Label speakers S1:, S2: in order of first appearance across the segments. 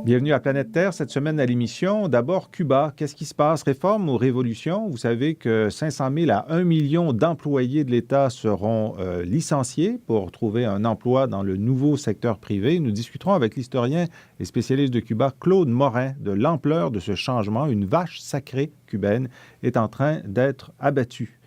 S1: Bienvenue à Planète Terre. Cette semaine à l'émission, d'abord Cuba. Qu'est-ce qui se passe? Réforme ou révolution? Vous savez que 500 000 à 1 million d'employés de l'État seront licenciés pour trouver un emploi dans le nouveau secteur privé. Nous discuterons avec l'historien et spécialiste de Cuba, Claude Morin, de l'ampleur de ce changement. Une vache sacrée cubaine est en train d'être abattue.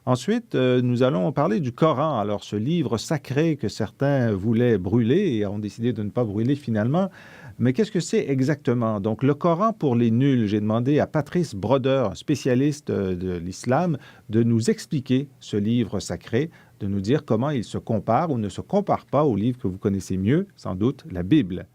S1: Ensuite, nous allons parler du Coran. Alors, ce livre sacré que certains voulaient brûler et ont décidé de ne pas brûler finalement. Mais qu'est-ce que c'est exactement? Donc, le Coran pour les nuls. J'ai demandé à Patrice Broder, spécialiste de l'islam, de nous expliquer ce livre sacré, de nous dire comment il se compare ou ne se compare pas au livre que vous connaissez mieux, sans doute, la Bible.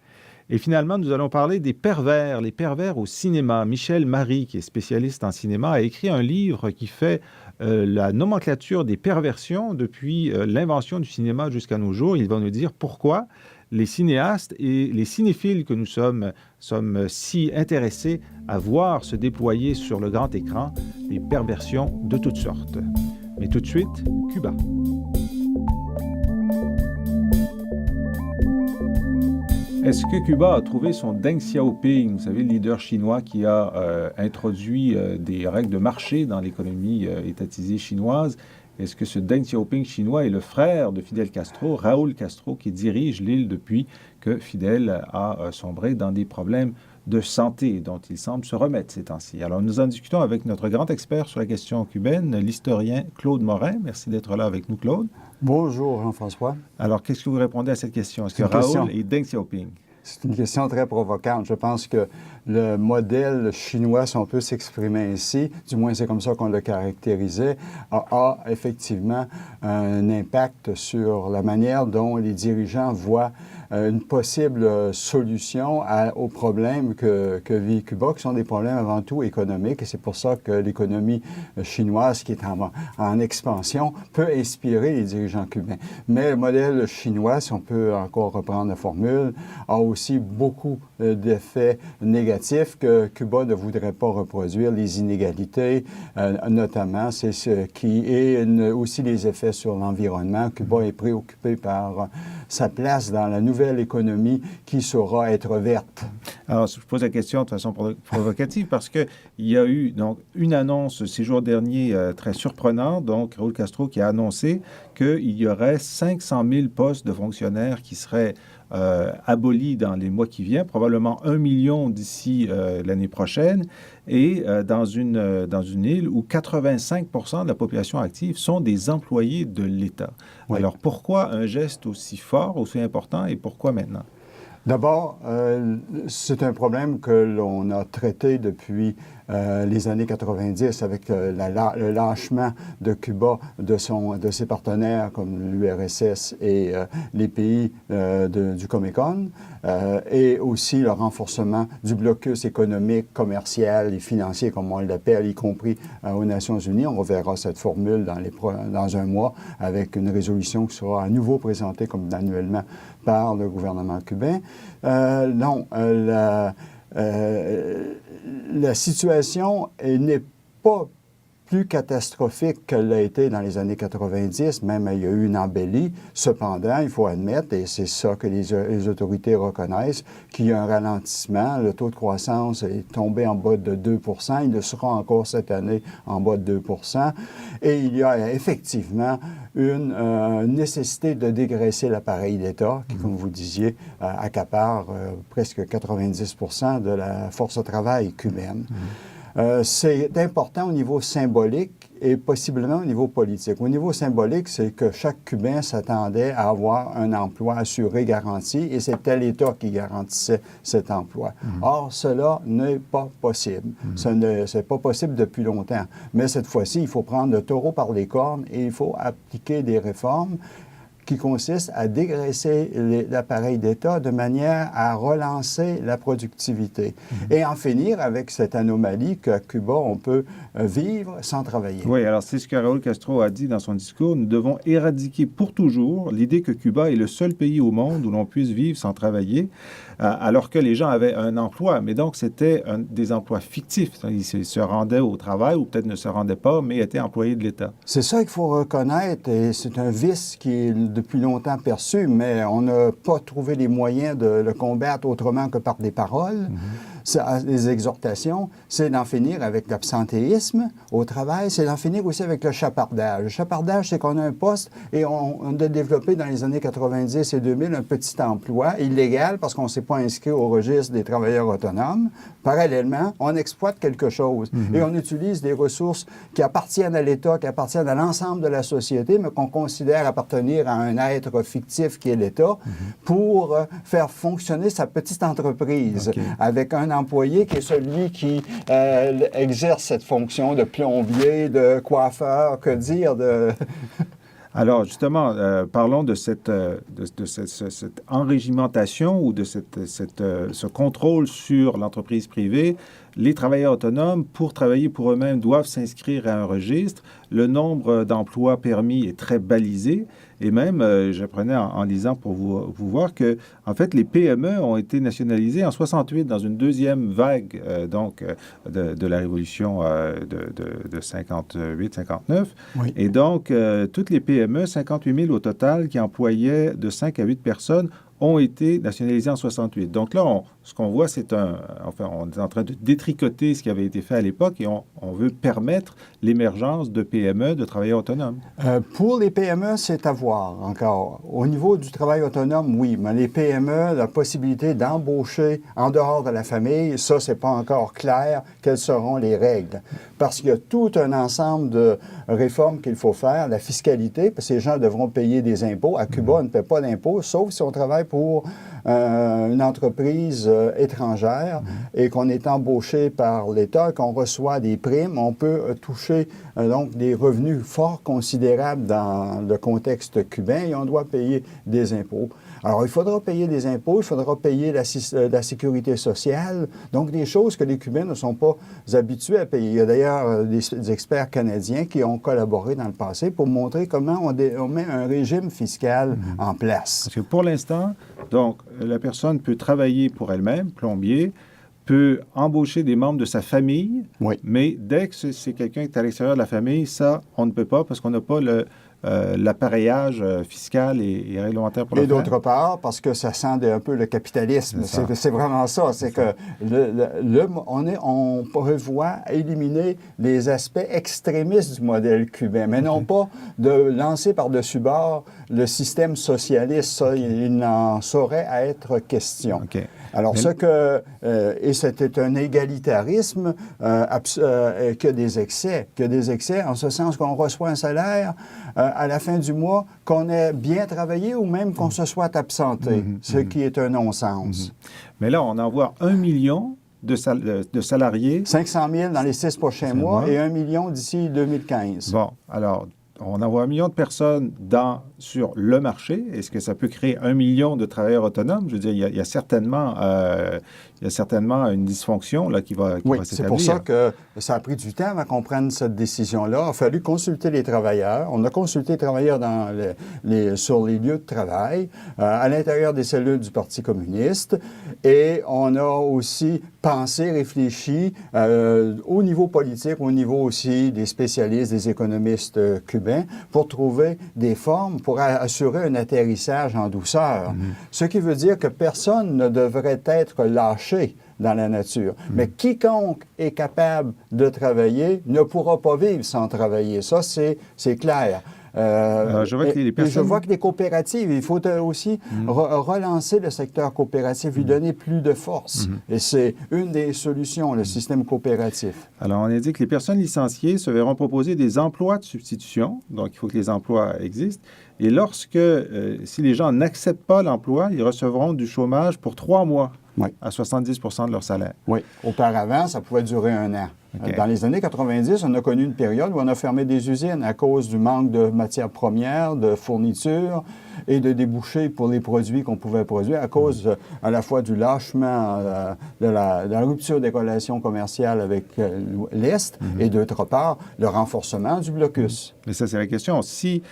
S1: Et finalement, nous allons parler des pervers, les pervers au cinéma. Michel Marie, qui est spécialiste en cinéma, a écrit un livre qui fait la nomenclature des perversions depuis l'invention du cinéma jusqu'à nos jours. Il va nous dire pourquoi les cinéastes et les cinéphiles que nous sommes si intéressés à voir se déployer sur le grand écran des perversions de toutes sortes. Mais tout de suite, Cuba. Est-ce que Cuba a trouvé son Deng Xiaoping, vous savez, le leader chinois qui a introduit des règles de marché dans l'économie étatisée chinoise? Est-ce que ce Deng Xiaoping chinois est le frère de Fidel Castro, Raúl Castro, qui dirige l'île depuis que Fidel a sombré dans des problèmes de santé dont il semble se remettre ces temps-ci? Alors, nous en discutons avec notre grand expert sur la question cubaine, l'historien Claude Morin. Merci d'être là avec nous, Claude.
S2: Bonjour, Jean-François.
S1: Alors, qu'est-ce que vous répondez à cette question? Est-ce que Raoul est Deng Xiaoping?
S2: C'est une question très provocante. Je pense que le modèle chinois, si on peut s'exprimer ainsi, du moins c'est comme ça qu'on le caractérisait, a effectivement un impact sur la manière dont les dirigeants voient une possible solution aux problèmes que vit Cuba, qui sont des problèmes avant tout économiques. Et c'est pour ça que l'économie chinoise, qui est en expansion, peut inspirer les dirigeants cubains. Mais le modèle chinois, si on peut encore reprendre la formule, a aussi beaucoup d'effets négatifs que Cuba ne voudrait pas reproduire, les inégalités, notamment, c'est ce qui est aussi les effets sur l'environnement. Cuba est préoccupé par sa place dans la nouvelle économie qui saura être verte.
S1: Alors, je pose la question de façon provocative parce qu'il y a eu donc, une annonce ces jours derniers très surprenante, donc Raúl Castro qui a annoncé qu'il y aurait 500 000 postes de fonctionnaires qui seraient abolis dans les mois qui viennent, probablement 1 million d'ici l'année prochaine, et dans une île où 85% de la population active sont des employés de l'État. Oui. Alors, pourquoi un geste aussi fort, aussi important, et pourquoi maintenant?
S2: D'abord, c'est un problème que l'on a traité depuis les années 90 avec le lâchement de Cuba de ses partenaires comme l'URSS et les pays du Comecon et aussi le renforcement du blocus économique, commercial et financier, comme on l'appelle, y compris aux Nations Unies. On reverra cette formule dans un mois avec une résolution qui sera à nouveau présentée comme annuellement par le gouvernement cubain. La situation n'est pas plus catastrophique qu'elle l'a été dans les années 90, même il y a eu une embellie. Cependant, il faut admettre, et c'est ça que les autorités reconnaissent, qu'il y a un ralentissement. Le taux de croissance est tombé en bas de 2 %. Il le sera encore cette année en bas de 2 % Et il y a effectivement une nécessité de dégraisser l'appareil d'État, qui, comme vous disiez, accapare presque 90 % de la force de travail cubaine. C'est important au niveau symbolique et possiblement au niveau politique. Au niveau symbolique, c'est que chaque Cubain s'attendait à avoir un emploi assuré, garanti, et c'était l'État qui garantissait cet emploi. Or, cela n'est pas possible. Ce n'est pas possible depuis longtemps. Mais cette fois-ci, il faut prendre le taureau par les cornes et il faut appliquer des réformes qui consiste à dégraisser l'appareil d'État de manière à relancer la productivité et en finir avec cette anomalie qu'à Cuba, on peut vivre sans travailler.
S1: Oui, alors c'est ce que Raúl Castro a dit dans son discours. Nous devons éradiquer pour toujours l'idée que Cuba est le seul pays au monde où l'on puisse vivre sans travailler, alors que les gens avaient un emploi. Mais donc, c'était des emplois fictifs. Ils se rendaient au travail ou peut-être ne se rendaient pas, mais étaient employés de l'État.
S2: C'est ça qu'il faut reconnaître et c'est un vice qui est depuis longtemps perçu, mais on n'a pas trouvé les moyens de le combattre autrement que par des paroles. Les exhortations, c'est d'en finir avec l'absentéisme au travail, c'est d'en finir aussi avec le chapardage. Le chapardage, c'est qu'on a un poste et on a développé dans les années 90 et 2000 un petit emploi illégal parce qu'on ne s'est pas inscrit au registre des travailleurs autonomes. Parallèlement, on exploite quelque chose et on utilise des ressources qui appartiennent à l'État, qui appartiennent à l'ensemble de la société, mais qu'on considère appartenir à un être fictif qui est l'État pour faire fonctionner sa petite entreprise avec un employé qui est celui qui exerce cette fonction de plombier, de coiffeur, que dire de...
S1: Alors, justement, parlons de cette enrégimentation ou de ce contrôle sur l'entreprise privée. Les travailleurs autonomes, pour travailler pour eux-mêmes, doivent s'inscrire à un registre. Le nombre d'emplois permis est très balisé. Et même, j'apprenais en lisant pour vous voir que, en fait, les PME ont été nationalisées en 68 dans une deuxième vague de la révolution de 58-59.
S2: Oui.
S1: Et donc, toutes les PME, 58 000 au total, qui employaient de 5 à 8 personnes, ont été nationalisés en 68. Donc là, ce qu'on voit, on est en train de détricoter ce qui avait été fait à l'époque et on veut permettre l'émergence de PME, de travailleurs autonomes.
S2: Pour les PME, c'est à voir encore. Au niveau du travail autonome, oui, mais les PME, la possibilité d'embaucher en dehors de la famille, ça, c'est pas encore clair quelles seront les règles. Parce qu'il y a tout un ensemble de réformes qu'il faut faire. La fiscalité, parce que ces gens devront payer des impôts. À Cuba, on ne paie pas d'impôts, sauf si on travaille pour une entreprise étrangère et qu'on est embauché par l'État, qu'on reçoit des primes, on peut toucher donc des revenus fort considérables dans le contexte cubain et on doit payer des impôts. Alors, il faudra payer des impôts, il faudra payer la sécurité sociale, donc des choses que les Cubains ne sont pas habitués à payer. Il y a d'ailleurs des experts canadiens qui ont collaboré dans le passé pour montrer comment on met un régime fiscal en place.
S1: Parce que pour l'instant, donc, la personne peut travailler pour elle-même, plombier, peut embaucher des membres de sa famille,
S2: oui.
S1: Mais dès que c'est quelqu'un qui est à l'extérieur de la famille, ça, on ne peut pas parce qu'on n'a pas l'appareillage fiscal et réglementaire pour le faire.
S2: Et d'autre part, parce que ça sent un peu le capitalisme. C'est vraiment ça. C'est que on prévoit éliminer les aspects extrémistes du modèle cubain, mais non pas de lancer par-dessus bord le système socialiste. Ça, il n'en saurait être question.
S1: Okay.
S2: Alors, et c'était un égalitarisme qui a des excès, en ce sens qu'on reçoit un salaire à la fin du mois, qu'on ait bien travaillé ou même qu'on se soit absenté, ce qui est un non-sens.
S1: Mais là, on envoie 1 million de salariés.
S2: 500 000 dans les 6 prochains mois et 1 million d'ici 2015.
S1: Bon, alors, on envoie 1 million de personnes sur le marché. Est-ce que ça peut créer 1 million de travailleurs autonomes? Je veux dire, il y a certainement une dysfonction là, qui va s'établir.
S2: C'est pour ça que ça a pris du temps avant qu'on prenne cette décision-là. Il a fallu consulter les travailleurs. On a consulté les travailleurs sur les lieux de travail, à l'intérieur des cellules du Parti communiste. Et on a aussi pensé, réfléchi au niveau politique, au niveau aussi des spécialistes, des économistes cubains, pour trouver des formes pour assurer un atterrissage en douceur. Ce qui veut dire que personne ne devrait être lâché dans la nature. Mais quiconque est capable de travailler ne pourra pas vivre sans travailler. Ça, c'est clair. Je vois que les coopératives, il faut aussi relancer le secteur coopératif, lui donner plus de force. Et c'est une des solutions, le système coopératif.
S1: Alors, on a dit que les personnes licenciées se verront proposer des emplois de substitution. Donc, il faut que les emplois existent. Et si les gens n'acceptent pas l'emploi, ils recevront du chômage pour 3 mois à 70 de leur salaire.
S2: Oui. Auparavant, ça pouvait durer 1 an. Okay. Dans les années 90, on a connu une période où on a fermé des usines à cause du manque de matières premières, de fournitures et de débouchés pour les produits qu'on pouvait produire à cause à la fois du lâchement, de la rupture des relations commerciales avec l'Est et d'autre part, le renforcement du blocus.
S1: Mais ça, c'est la question. Si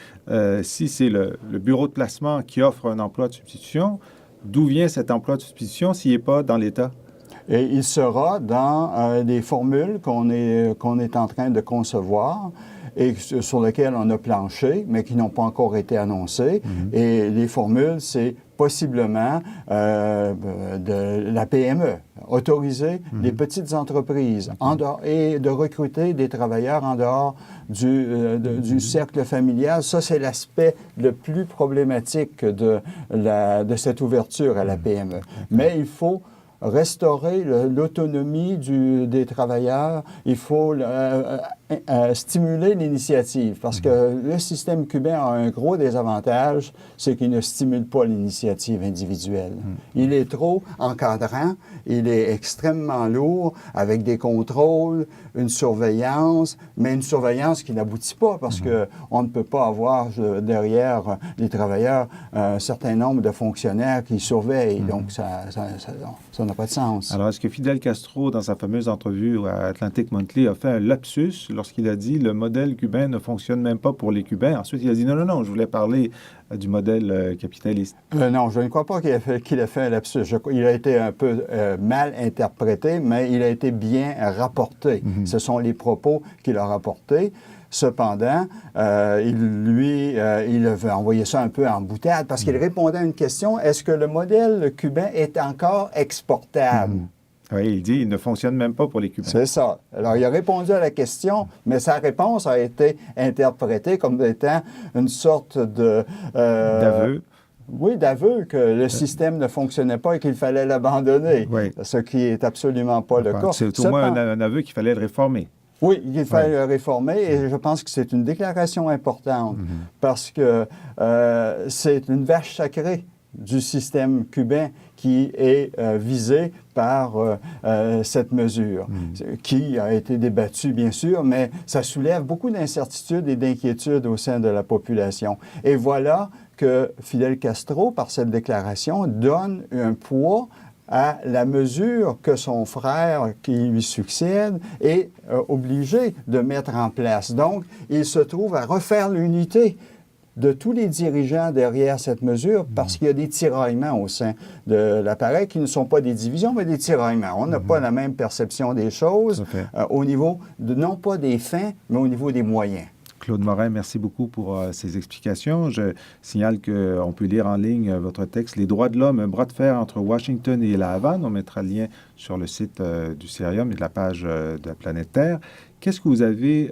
S1: c'est le bureau de placement qui offre un emploi de substitution, d'où vient cet emploi de substitution s'il n'est pas dans l'État?
S2: Et il sera dans des formules qu'on est en train de concevoir et sur lesquelles on a planché, mais qui n'ont pas encore été annoncées. Et les formules, c'est possiblement de la PME, autoriser les petites entreprises et de recruter des travailleurs en dehors du cercle familial. Ça, c'est l'aspect le plus problématique de cette ouverture à la PME. Mais il faut restaurer l'autonomie des travailleurs, il faut stimuler l'initiative, parce que le système cubain a un gros désavantage, c'est qu'il ne stimule pas l'initiative individuelle. Il est trop encadrant, il est extrêmement lourd, avec des contrôles, une surveillance, mais une surveillance qui n'aboutit pas, parce qu'on ne peut pas avoir derrière les travailleurs un certain nombre de fonctionnaires qui surveillent, donc ça n'a pas de sens.
S1: Alors, est-ce que Fidel Castro, dans sa fameuse entrevue à Atlantic Monthly, a fait un lapsus lorsqu'il a dit « le modèle cubain ne fonctionne même pas pour les Cubains ». Ensuite, il a dit « non, je voulais parler du modèle capitaliste ».
S2: Non, je ne crois pas qu'il a fait un lapsus. Il a été un peu mal interprété, mais il a été bien rapporté. Ce sont les propos qu'il a rapportés. Cependant, il avait envoyé ça un peu en boutade parce qu'il répondait à une question, est-ce que le modèle cubain est encore exportable?
S1: Oui, il dit il ne fonctionne même pas pour les Cubains.
S2: C'est ça. Alors, il a répondu à la question, mais sa réponse a été interprétée comme étant une sorte de...
S1: d'aveu.
S2: Oui, d'aveu que le système ne fonctionnait pas et qu'il fallait l'abandonner, ce qui n'est absolument pas le cas.
S1: C'est au moins un aveu qu'il fallait le réformer.
S2: Oui, il fallait le réformer et je pense que c'est une déclaration importante parce que c'est une vache sacrée du système cubain qui est visée par cette mesure, qui a été débattue, bien sûr, mais ça soulève beaucoup d'incertitudes et d'inquiétudes au sein de la population. Et voilà que Fidel Castro, par cette déclaration, donne un poids à la mesure que son frère qui lui succède est obligé de mettre en place. Donc, il se trouve à refaire l'unité de tous les dirigeants derrière cette mesure parce qu'il y a des tiraillements au sein de l'appareil qui ne sont pas des divisions, mais des tiraillements. On n'a pas la même perception des choses au niveau, non pas des fins, mais au niveau des moyens.
S1: Claude Morin, merci beaucoup pour ces explications. Je signale qu'on peut lire en ligne votre texte « Les droits de l'homme, un bras de fer entre Washington et la Havane ». On mettra le lien sur le site du Cerium et de la page de la Planète Terre. Qu'est-ce que vous avez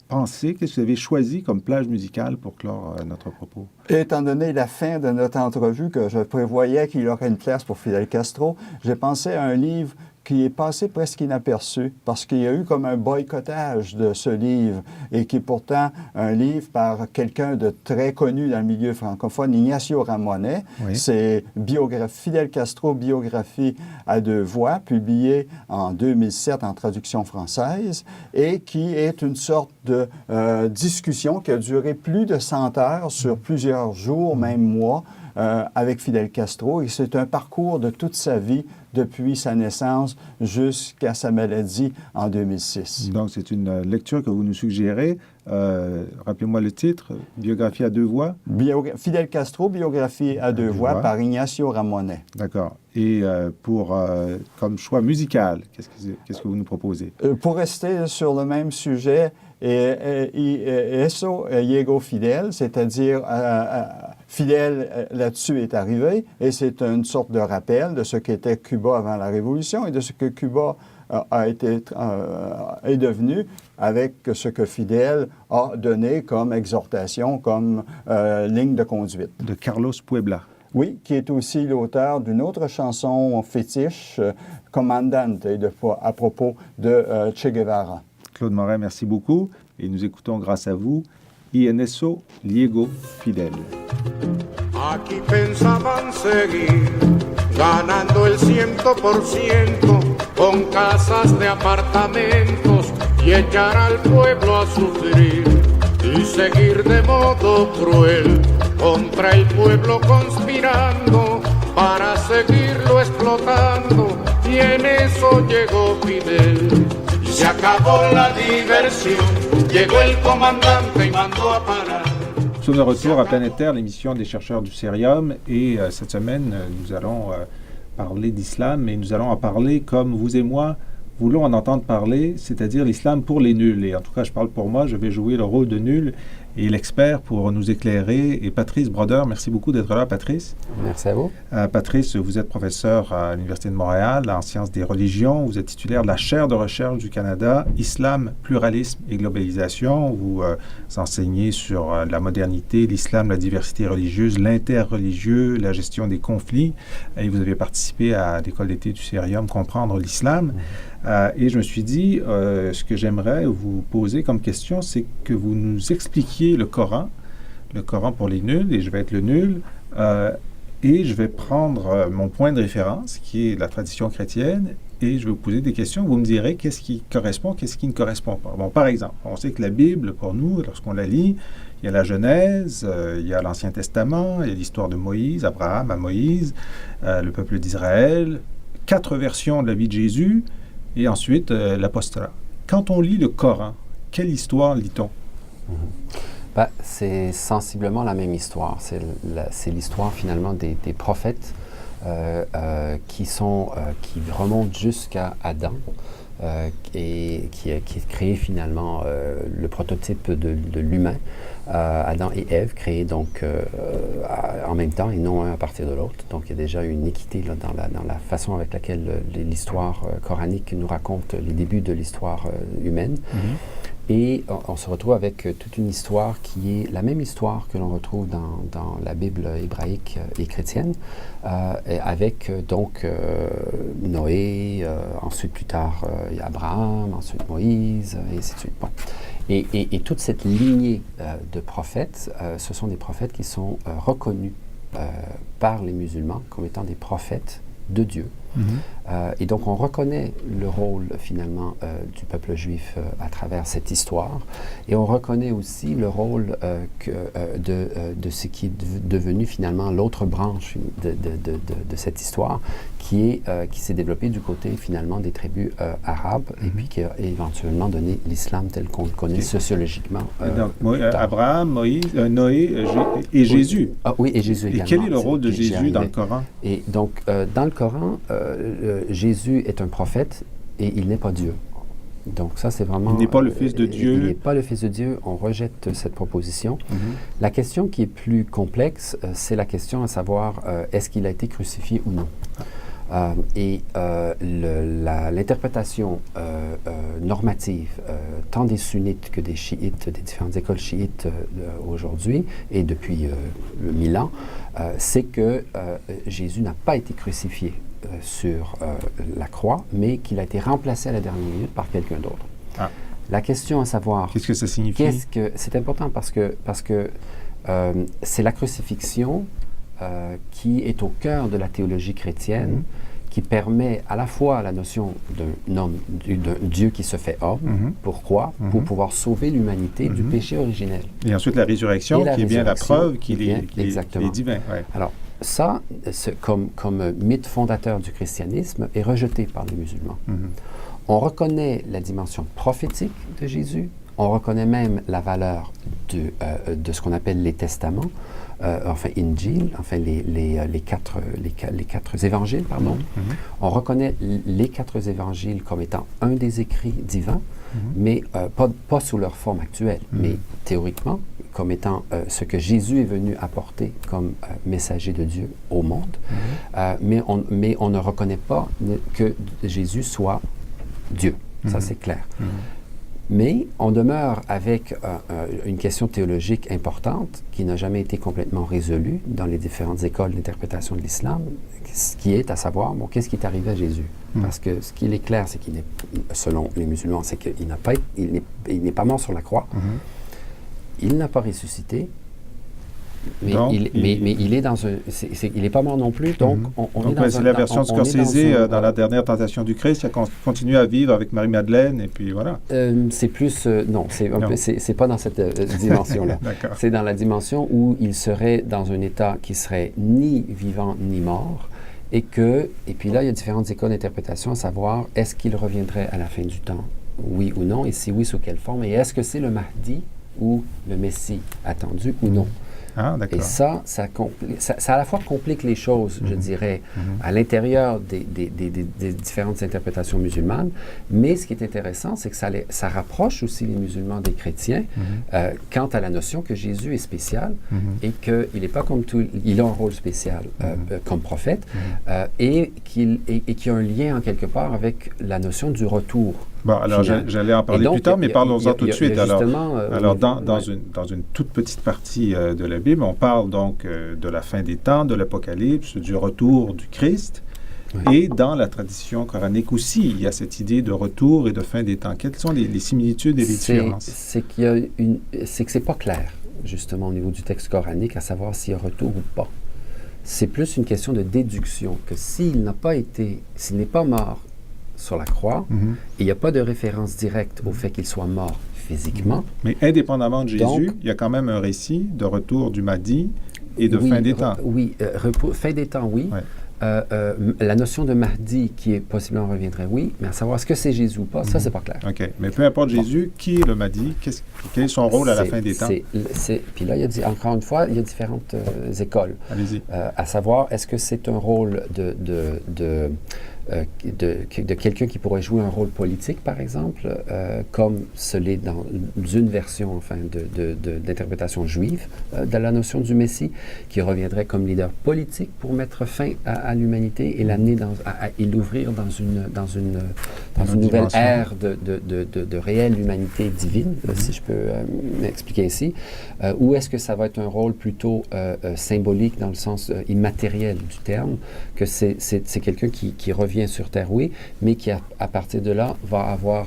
S1: pensé, qu'est-ce que vous avez choisi comme plage musicale pour clore notre propos?
S2: Étant donné la fin de notre entrevue, que je prévoyais qu'il y aurait une place pour Fidel Castro, j'ai pensé à un livre qui est passé presque inaperçu parce qu'il y a eu comme un boycottage de ce livre et qui est pourtant un livre par quelqu'un de très connu dans le milieu francophone, Ignacio Ramonet. C'est Fidel Castro, biographie à 2 voix, publié en 2007 en traduction française et qui est une sorte de discussion qui a duré plus de 100 heures sur plusieurs jours, même mois, avec Fidel Castro. Et c'est un parcours de toute sa vie depuis sa naissance jusqu'à sa maladie en 2006.
S1: Donc, c'est une lecture que vous nous suggérez. Rappelez-moi le titre, Biographie à 2 voix.
S2: Fidel Castro, biographie à 2 voix par Ignacio Ramonet.
S1: D'accord. Et comme choix musical, qu'est-ce que vous nous proposez?
S2: Pour rester sur le même sujet, Eso llegó Fidel, c'est-à-dire Fidel là-dessus est arrivé, et c'est une sorte de rappel de ce qu'était Cuba avant la Révolution et de ce que Cuba est devenu avec ce que Fidel a donné comme exhortation, comme ligne de conduite.
S1: De Carlos Puebla.
S2: Oui, qui est aussi l'auteur d'une autre chanson fétiche, Comandante, à propos de Che Guevara.
S1: Claude Morin, merci beaucoup. Et nous écoutons, grâce à vous, Y en eso llegó Fidel.
S3: Aquí pensaban seguir ganando el 100% con casas de apartamentos y echar al pueblo a sufrir y seguir de modo cruel contra el pueblo conspirando para seguirlo explotando y en eso llegó Fidel. Se acabó la diversión, llegó el comandante y mandó a parar.
S1: Nous sommes de retour à Planète Terre, l'émission des chercheurs du Cerium. Et cette semaine, nous allons parler d'islam, mais nous allons en parler comme vous et moi voulons en entendre parler, c'est-à-dire l'islam pour les nuls. Et en tout cas, je parle pour moi, je vais jouer le rôle de nul. Et l'expert pour nous éclairer est Patrice Brodeur. Merci beaucoup d'être là, Patrice.
S4: Merci à vous.
S1: Patrice, vous êtes professeur à l'Université de Montréal en sciences des religions. Vous êtes titulaire de la chaire de recherche du Canada, Islam, pluralisme et globalisation. Vous enseignez sur la modernité, l'islam, la diversité religieuse, l'interreligieux, la gestion des conflits. Et vous avez participé à l'école d'été du Cérium, Comprendre l'islam. Et je me suis dit, ce que j'aimerais vous poser comme question, c'est que vous nous expliquiez le Coran pour les nuls, et je vais être le nul, et je vais prendre mon point de référence, qui est la tradition chrétienne, et je vais vous poser des questions. Vous me direz qu'est-ce qui correspond, qu'est-ce qui ne correspond pas. Bon, par exemple, on sait que la Bible, pour nous, lorsqu'on la lit, il y a la Genèse, il y a l'Ancien Testament, il y a l'histoire de Moïse, Abraham à Moïse, le peuple d'Israël, 4 versions de la vie de Jésus, et ensuite l'apostolat. Quand on lit le Coran, quelle histoire lit-on?
S4: C'est sensiblement la même histoire. C'est l'histoire finalement des prophètes qui remontent jusqu'à Adam et qui crée finalement le prototype de l'humain. Adam et Ève créés donc en même temps et non un à partir de l'autre. Donc il y a déjà une équité là, dans la façon avec laquelle l'histoire coranique nous raconte les débuts de l'histoire humaine. Et on se retrouve avec toute une histoire qui est la même histoire que l'on retrouve dans la Bible hébraïque et chrétienne, avec donc Noé, ensuite plus tard Abraham, ensuite Moïse, et ainsi de suite. Bon. Et toute cette lignée de prophètes, ce sont des prophètes qui sont reconnus par les musulmans comme étant des prophètes de Dieu. Et donc, on reconnaît le rôle, finalement, du peuple juif à travers cette histoire. Et on reconnaît aussi le rôle de ce qui est devenu, finalement, l'autre branche de cette histoire, qui s'est développée du côté, finalement, des tribus arabes, et puis qui a éventuellement donné l'islam tel qu'on le connaît sociologiquement.
S1: Donc, Abraham, Moïse, Noé et Jésus.
S4: Ah, oui, et Jésus également.
S1: Et quel est le rôle de Jésus dans le Coran?
S4: Et donc, dans le Coran, Jésus est un prophète et il n'est pas Dieu. Donc ça, c'est vraiment...
S1: Il n'est pas le Fils de Dieu.
S4: Il n'est pas le Fils de Dieu. On rejette cette proposition. La question qui est plus complexe, c'est la question à savoir, est-ce qu'il a été crucifié ou non? L'interprétation normative, tant des sunnites que des chiites, des différentes écoles chiites aujourd'hui et depuis 1000 ans, c'est que Jésus n'a pas été crucifié sur la croix, mais qu'il a été remplacé à la dernière minute par quelqu'un d'autre. La question à savoir...
S1: Qu'est-ce que ça signifie?
S4: C'est important parce que c'est la crucifixion qui est au cœur de la théologie chrétienne, qui permet à la fois la notion d'un Dieu qui se fait homme. Pourquoi? Pour pouvoir sauver l'humanité du péché originel.
S1: Et ensuite la résurrection, qui est bien la preuve qu'il est divin. Ouais.
S4: Alors, ça, comme mythe fondateur du christianisme, est rejeté par les musulmans. On reconnaît la dimension prophétique de Jésus, on reconnaît même la valeur de ce qu'on appelle les testaments, enfin Injil, enfin les quatre évangiles, pardon. On reconnaît les 4 évangiles comme étant un des écrits divins, mais pas sous leur forme actuelle, mais théoriquement comme étant ce que Jésus est venu apporter comme messager de Dieu au monde. Mais on ne reconnaît pas que Jésus soit Dieu. Ça, c'est clair. Mais on demeure avec une question théologique importante qui n'a jamais été complètement résolue dans les différentes écoles d'interprétation de l'islam, ce qui est à savoir, bon, qu'est-ce qui est arrivé à Jésus? Parce que ce qu'il est clair, c'est qu'il n'est, selon les musulmans, c'est qu'il n'est pas mort sur la croix, il n'a pas ressuscité, mais, donc, il est dans un... il n'est pas mort non plus, donc on est dans
S1: c'est la version de Scorsese dans La dernière tentation du Christ, il a continué à vivre avec Marie-Madeleine, et puis voilà.
S4: C'est plus... non, c'est pas dans cette dimension-là. C'est dans la dimension où il serait dans un état qui serait ni vivant ni mort, et puis là, il y a différentes écoles d'interprétation, à savoir, est-ce qu'il reviendrait à la fin du temps, oui ou non, et si oui, sous quelle forme, et est-ce que c'est le Mahdi ou le Messie attendu ou non?
S1: Ah,
S4: Et
S1: d'accord.
S4: ça à la fois complique les choses, je dirais, à l'intérieur des différentes interprétations musulmanes, mais ce qui est intéressant, c'est que ça rapproche aussi les musulmans des chrétiens quant à la notion que Jésus est spécial et qu'il n'est pas comme tout, il a un rôle spécial comme prophète et qu'il y a un lien en quelque part avec la notion du retour.
S1: Bon, alors j'allais en parler plus tard, mais parlons-en tout de suite. Alors dans une toute petite partie de la Bible, on parle donc de la fin des temps, de l'Apocalypse, du retour du Christ. Oui. Et dans la tradition coranique aussi, il y a cette idée de retour et de fin des temps. Quelles sont les similitudes et les différences?
S4: C'est que c'est pas clair, justement, au niveau du texte coranique, à savoir s'il y a retour ou pas. C'est plus une question de déduction, que s'il n'est pas mort sur la croix, il n'y a pas de référence directe au fait qu'il soit mort physiquement.
S1: Mais indépendamment de Jésus, il y a quand même un récit de retour du Mahdi et de fin des temps.
S4: Oui, fin des temps, oui. Ouais. La notion de Mahdi qui est possiblement reviendrait, oui, mais à savoir est-ce que c'est Jésus ou pas, ça, c'est pas clair.
S1: OK. Mais peu importe Jésus, qui est le Mahdi? Quel est son rôle à la fin des temps?
S4: Puis là, encore une fois, il y a différentes écoles.
S1: Allez-y.
S4: À savoir, est-ce que c'est un rôle de quelqu'un qui pourrait jouer un rôle politique, par exemple, comme ce l'est dans une version, enfin, d'interprétation juive de la notion du Messie, qui reviendrait comme leader politique pour mettre fin à l'humanité et l'amener et l'ouvrir dans une nouvelle ère de réelle humanité divine, si je peux m'expliquer ici, ou est-ce que ça va être un rôle plutôt symbolique dans le sens immatériel du terme, que c'est quelqu'un qui revient sur Terre, oui, mais qui, à partir de là, va avoir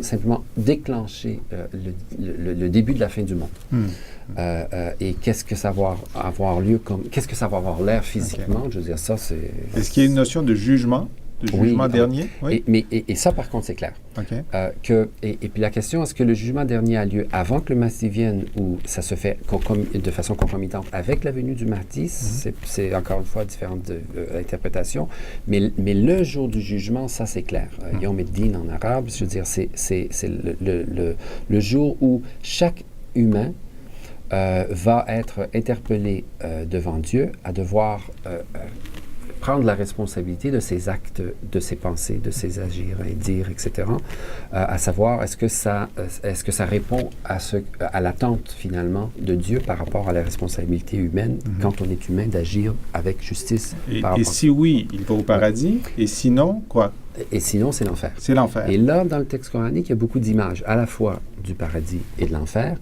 S4: simplement déclenché le début de la fin du monde. Et qu'est-ce que ça va avoir lieu qu'est-ce que ça va avoir l'air physiquement? Okay. Je veux dire, ça, c'est...
S1: Est-ce qu'il y a une notion de jugement? Dernier? Oui.
S4: Et ça, par contre, c'est clair.
S1: Okay.
S4: Et puis la question, est-ce que le jugement dernier a lieu avant que le Mahdi vienne ou ça se fait de façon concomitante avec la venue du Mahdi? C'est encore une fois différentes interprétations. Mais le jour du jugement, ça, c'est clair. Yom el-Din en arabe, je veux dire, c'est le jour où chaque humain va être interpellé devant Dieu à devoir prendre la responsabilité de ses actes, de ses pensées, de ses agirs et dire, etc. À savoir, est-ce que ça répond à l'attente, finalement, de Dieu par rapport à la responsabilité humaine, quand on est humain, d'agir avec justice?
S1: Et si oui, il va au paradis, et sinon, quoi?
S4: Et sinon, c'est l'enfer.
S1: C'est l'enfer.
S4: Et là, dans le texte coranique, il y a beaucoup d'images, à la fois du paradis et de l'enfer,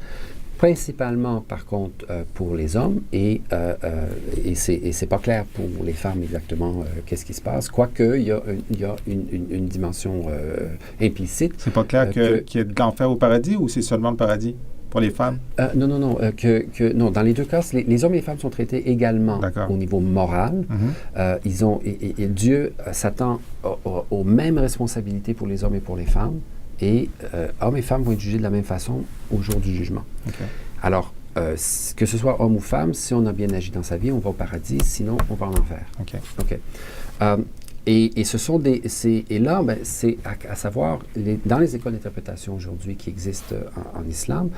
S4: principalement, par contre, pour les hommes, et c'est pas clair pour les femmes exactement qu'est-ce qui se passe, quoique il y a une dimension implicite.
S1: C'est pas clair qu'il y ait de l'enfer au paradis, ou c'est seulement le paradis pour les femmes?
S4: Non, dans les deux cas, les hommes et les femmes sont traités également au niveau moral. Et Dieu s'attend aux mêmes responsabilités pour les hommes et pour les femmes. Et hommes et femmes vont être jugés de la même façon au jour du jugement. Okay. Alors, que ce soit homme ou femme, si on a bien agi dans sa vie, on va au paradis, sinon on va en enfer. OK. Et ce sont et là, c'est à savoir, dans les écoles d'interprétation aujourd'hui qui existent en islam,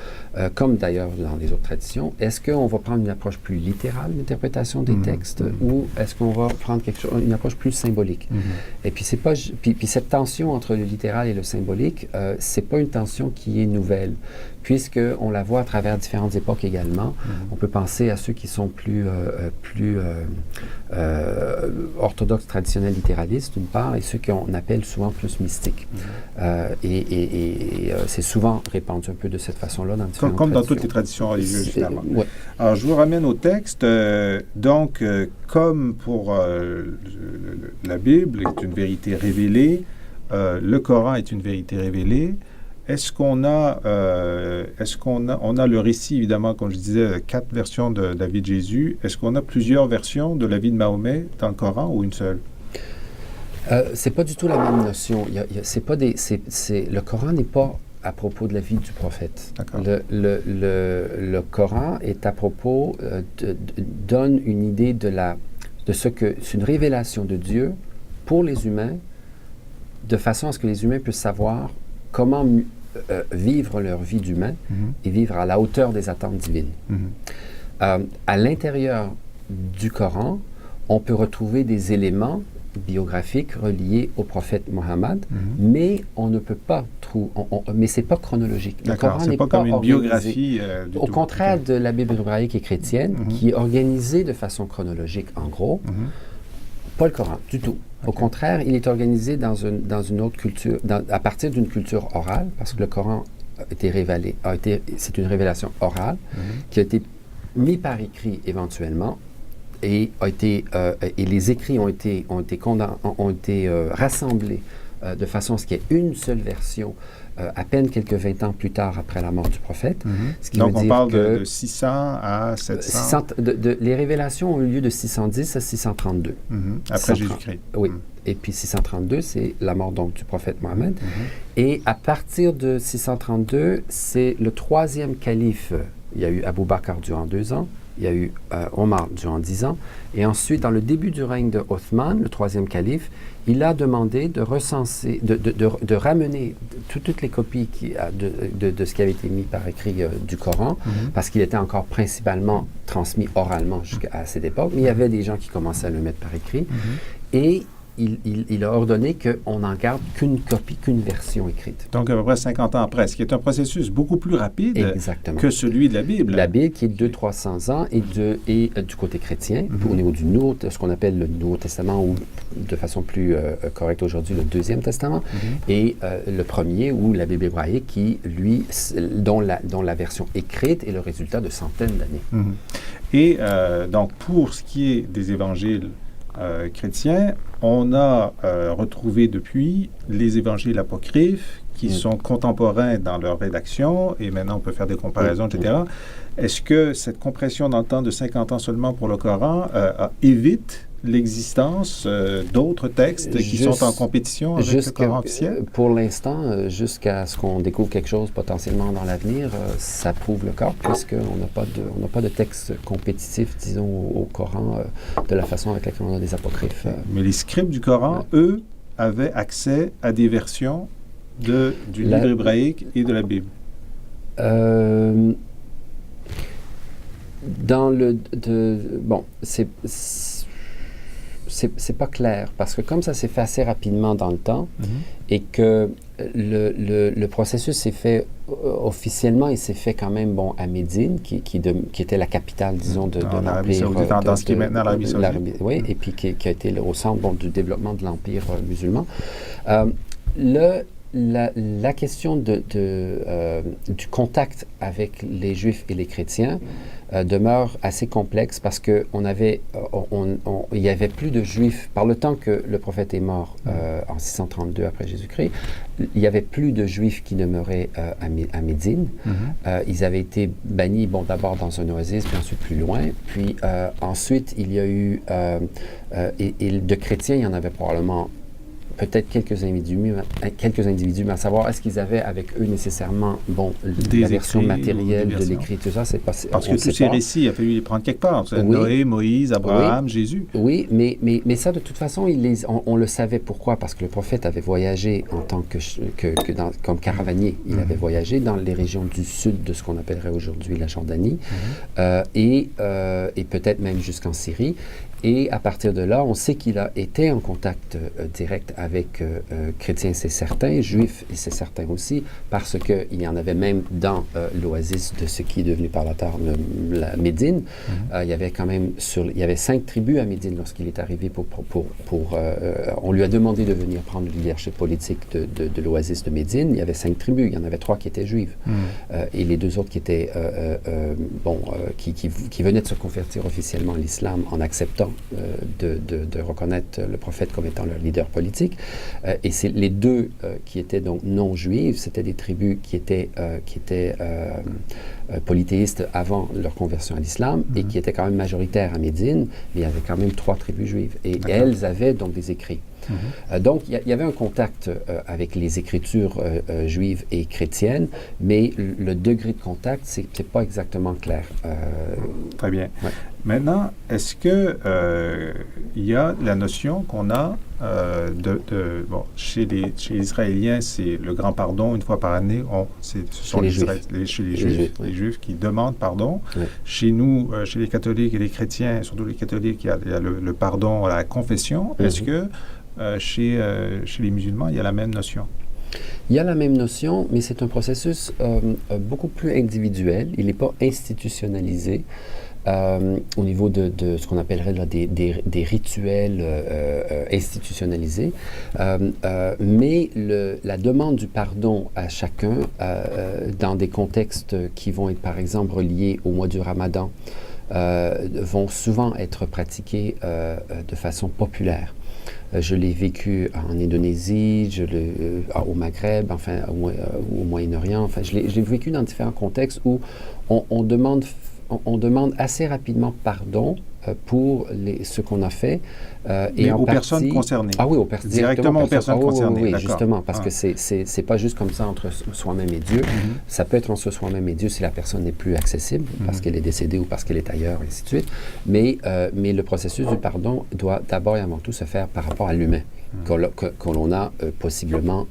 S4: comme d'ailleurs dans les autres traditions, est-ce qu'on va prendre une approche plus littérale d'interprétation des textes ou est-ce qu'on va prendre une approche plus symbolique? Et puis, puis cette tension entre le littéral et le symbolique, c'est pas une tension qui est nouvelle, puisqu'on la voit à travers différentes époques également. On peut penser à ceux qui sont plus orthodoxes, traditionnels, littéralistes, d'une part, et ceux qu'on appelle souvent plus mystiques. C'est souvent répandu un peu de cette façon-là dans différentes
S1: comme dans toutes les traditions religieuses, finalement.
S4: Ouais.
S1: Alors, je vous ramène au texte. Donc, comme pour la Bible est une vérité révélée, le Coran est une vérité révélée. Est-ce qu'on a le récit, évidemment, comme je disais, 4 versions de la vie de Jésus. Est-ce qu'on a plusieurs versions de la vie de Mahomet dans le Coran ou une seule?
S4: C'est pas du tout la même notion. Le Coran n'est pas à propos de la vie du prophète. Le Coran est à propos, donne une idée de ce que c'est une révélation de Dieu pour les humains, de façon à ce que les humains puissent savoir comment vivre leur vie d'humain et vivre à la hauteur des attentes divines. À l'intérieur du Coran, on peut retrouver des éléments biographiques reliés au prophète Mohammed, mais on ne peut pas trouver, mais c'est pas chronologique. Le
S1: D'accord,
S4: Coran
S1: c'est
S4: n'est
S1: pas comme une
S4: organisé.
S1: biographie du
S4: Au
S1: tout.
S4: contraire
S1: Ok.
S4: de la Bible hébraïque et chrétienne, qui est organisée de façon chronologique, en gros, pas le Coran du tout. Au contraire, il est organisé dans une autre culture, à partir d'une culture orale, parce que le Coran c'est une révélation orale qui a été mise par écrit éventuellement et les écrits ont été rassemblés de façon à ce qu'il y ait une seule version à peine quelques 20 ans plus tard après la mort du prophète. Ce qui
S1: Donc,
S4: veut
S1: on
S4: dire
S1: parle
S4: que
S1: de 600 à 700.
S4: les révélations ont eu lieu de 610 à 632.
S1: Après
S4: 630.
S1: Jésus-Christ.
S4: Oui. Et puis 632, c'est la mort donc du prophète Mohammed. Et à partir de 632, c'est le troisième calife. Il y a eu Abou Bakr durant 2 ans, il y a eu Omar durant 10 ans. Et ensuite, dans le début du règne de Othman, le troisième calife, il a demandé de recenser, de ramener toutes les copies de ce qui avait été mis par écrit du Coran, parce qu'il était encore principalement transmis oralement jusqu'à cette époque, mais il y avait des gens qui commençaient à le mettre par écrit. Et il a ordonné qu'on n'en garde qu'une copie, qu'une version écrite.
S1: Donc, à peu près 50 ans après, ce qui est un processus beaucoup plus rapide que celui de la Bible.
S4: La Bible qui est de 200-300 ans et du côté chrétien, au niveau du ce qu'on appelle le Nouveau Testament, ou de façon plus correcte aujourd'hui, le Deuxième Testament, et le premier, ou la Bible hébraïque, qui, lui, dont la version écrite est le résultat de centaines d'années.
S1: Et donc, pour ce qui est des évangiles chrétiens, on a retrouvé depuis les évangiles apocryphes qui sont contemporains dans leur rédaction, et maintenant on peut faire des comparaisons, etc. Est-ce que cette compression dans le temps de 50 ans seulement pour le Coran évite l'existence d'autres textes qui sont en compétition avec le Coran officiel?
S4: Pour l'instant, jusqu'à ce qu'on découvre quelque chose potentiellement dans l'avenir, ça prouve le cas, puisqu'on n'a pas de texte compétitif, disons, au Coran, de la façon avec laquelle on a des apocryphes.
S1: Mais les scribes du Coran, eux, avaient accès à des versions du livre hébraïque et de la Bible.
S4: C'est pas clair, parce que comme ça s'est fait assez rapidement dans le temps, et que le processus s'est fait officiellement, il s'est fait quand même à Médine, qui était la capitale, disons, de l'Empire.
S1: Dans ce qui est maintenant l'Arabie saoudite.
S4: Oui, et puis qui a été au centre du développement de l'Empire musulman. La question du contact avec les Juifs et les chrétiens demeure assez complexe, parce que il y avait plus de Juifs, par le temps que le prophète est mort en 632 après Jésus-Christ, il y avait plus de Juifs qui demeuraient à Médine. Ils avaient été bannis, d'abord dans un oasis, puis ensuite plus loin, puis ensuite il y a eu, et de chrétiens, il y en avait probablement peut-être quelques individus, mais à savoir, est-ce qu'ils avaient avec eux nécessairement la version matérielle de l'écrit, tout ça, c'est pas...
S1: Parce que tous ces récits, il a fallu les prendre quelque part. Noé, Moïse, Abraham, Jésus.
S4: Oui, mais ça, de toute façon, on le savait. Pourquoi? Parce que le prophète avait voyagé en tant comme caravanier. Il avait voyagé dans les régions du sud de ce qu'on appellerait aujourd'hui la Jordanie, et peut-être même jusqu'en Syrie. Et à partir de là, on sait qu'il a été en contact direct avec chrétiens, c'est certain, juifs, et c'est certain aussi, parce qu'il y en avait même dans l'oasis de ce qui est devenu par la tard la Médine. Il y avait quand même il y avait 5 tribus à Médine lorsqu'il est arrivé on lui a demandé de venir prendre le leadership politique de l'oasis de Médine. Il y avait 5 tribus, il y en avait 3 qui étaient juives, et les 2 autres qui étaient qui venaient de se convertir officiellement à l'islam en acceptant de reconnaître le prophète comme étant leur leader politique. Et c'est les 2 qui étaient donc non juives, c'était des tribus qui étaient polythéistes avant leur conversion à l'islam, et qui étaient quand même majoritaires à Médine, mais il y avait quand même 3 tribus juives. Et elles avaient donc des écrits. Donc, il y avait un contact avec les écritures juives et chrétiennes, mais le degré de contact, c'est pas exactement clair.
S1: Très bien.
S4: Ouais.
S1: Maintenant, est-ce que il y a la notion qu'on a chez les Israéliens, c'est le grand pardon une fois par année. Ce sont
S4: les
S1: chez les Juifs,
S4: oui.
S1: les Juifs qui demandent pardon.
S4: Oui.
S1: Chez nous, chez les catholiques et les chrétiens, surtout les catholiques, il y a le pardon à la confession. Est-ce que chez les musulmans, il y a la même notion?
S4: Il y a la même notion, mais c'est un processus beaucoup plus individuel. Il n'est pas institutionnalisé au niveau de ce qu'on appellerait là, des rituels institutionnalisés. Mais la demande du pardon à chacun dans des contextes qui vont être, par exemple, reliés au mois du Ramadan, vont souvent être pratiqués de façon populaire. Je l'ai vécu en Indonésie, au Maghreb, enfin au Moyen-Orient. Enfin, je l'ai vécu dans différents contextes où on demande assez rapidement pardon pour ce qu'on a fait.
S1: Mais aux personnes concernées.
S4: Ah oui,
S1: directement aux personnes concernées.
S4: Oui, justement, parce que c'est pas juste comme ça entre soi-même et Dieu. Ça peut être entre soi-même et Dieu si la personne n'est plus accessible, parce qu'elle est décédée ou parce qu'elle est ailleurs, et ainsi de suite. Mais le processus du pardon doit d'abord et avant tout se faire par rapport à l'humain, que l'on a possiblement